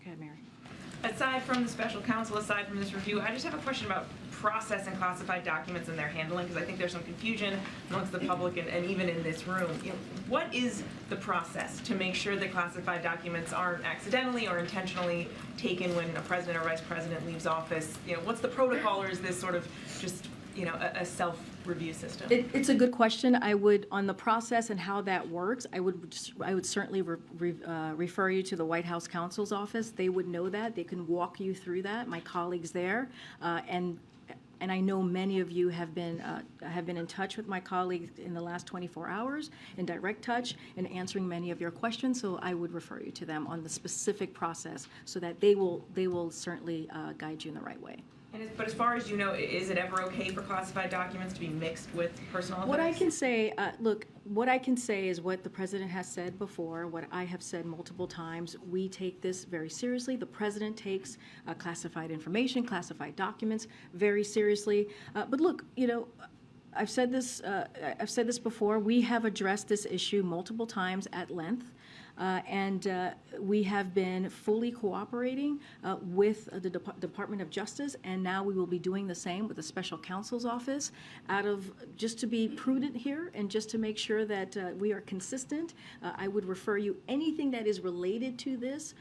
ahead, Mary. Aside from the special counsel, aside from this review, I just have a question about process and classified documents and their handling, because I think there's some confusion amongst the public and even in this room. What is the process to make sure that classified documents aren't accidentally or intentionally taken when a president or vice president leaves office? What's the protocol, or is this sort of just a self-review system? It's a good question. I would, on the process and how that works, I would certainly refer you to the White House counsel's office. They would know that. They can walk you through that. My colleagues there, and I know many of you have been in touch with my colleagues in the last 24 hours, in direct touch, and answering many of your questions. So I would refer you to them on the specific process, so that they will certainly guide you in the right way. But as far as you know, is it ever okay for classified documents to be mixed with personal effects? What I can say, what I can say is what the president has said before, what I have said multiple times. We take this very seriously. The president takes classified information, classified documents very seriously. But look, I've said this before. We have addressed this issue multiple times at length. And we have been fully cooperating with the Department of Justice, and now we will be doing the same with the Special Counsel's Office, just to be prudent here and just to make sure that we are consistent. I would refer you anything that is related to this,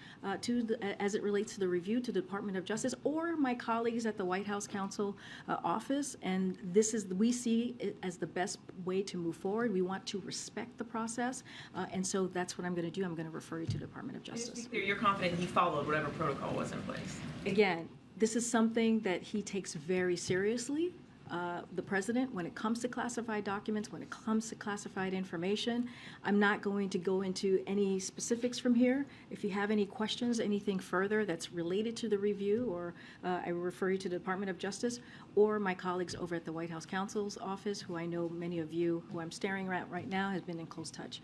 as it relates to the review, to the Department of Justice or my colleagues at the White House Counsel Office. And we see it as the best way to move forward. We want to respect the process, and so that's what I'm going to do. I'm going to refer you to the Department of Justice. Just to be clear, you're confident he followed whatever protocol was in place? Again, this is something that he takes very seriously. The president, when it comes to classified documents, when it comes to classified information. I'm not going to go into any specifics from here. If you have any questions, anything further that's related to the review, or I will refer you to the Department of Justice or my colleagues over at the White House Counsel's Office, who I know many of you, who I'm staring at right now, has been in close touch.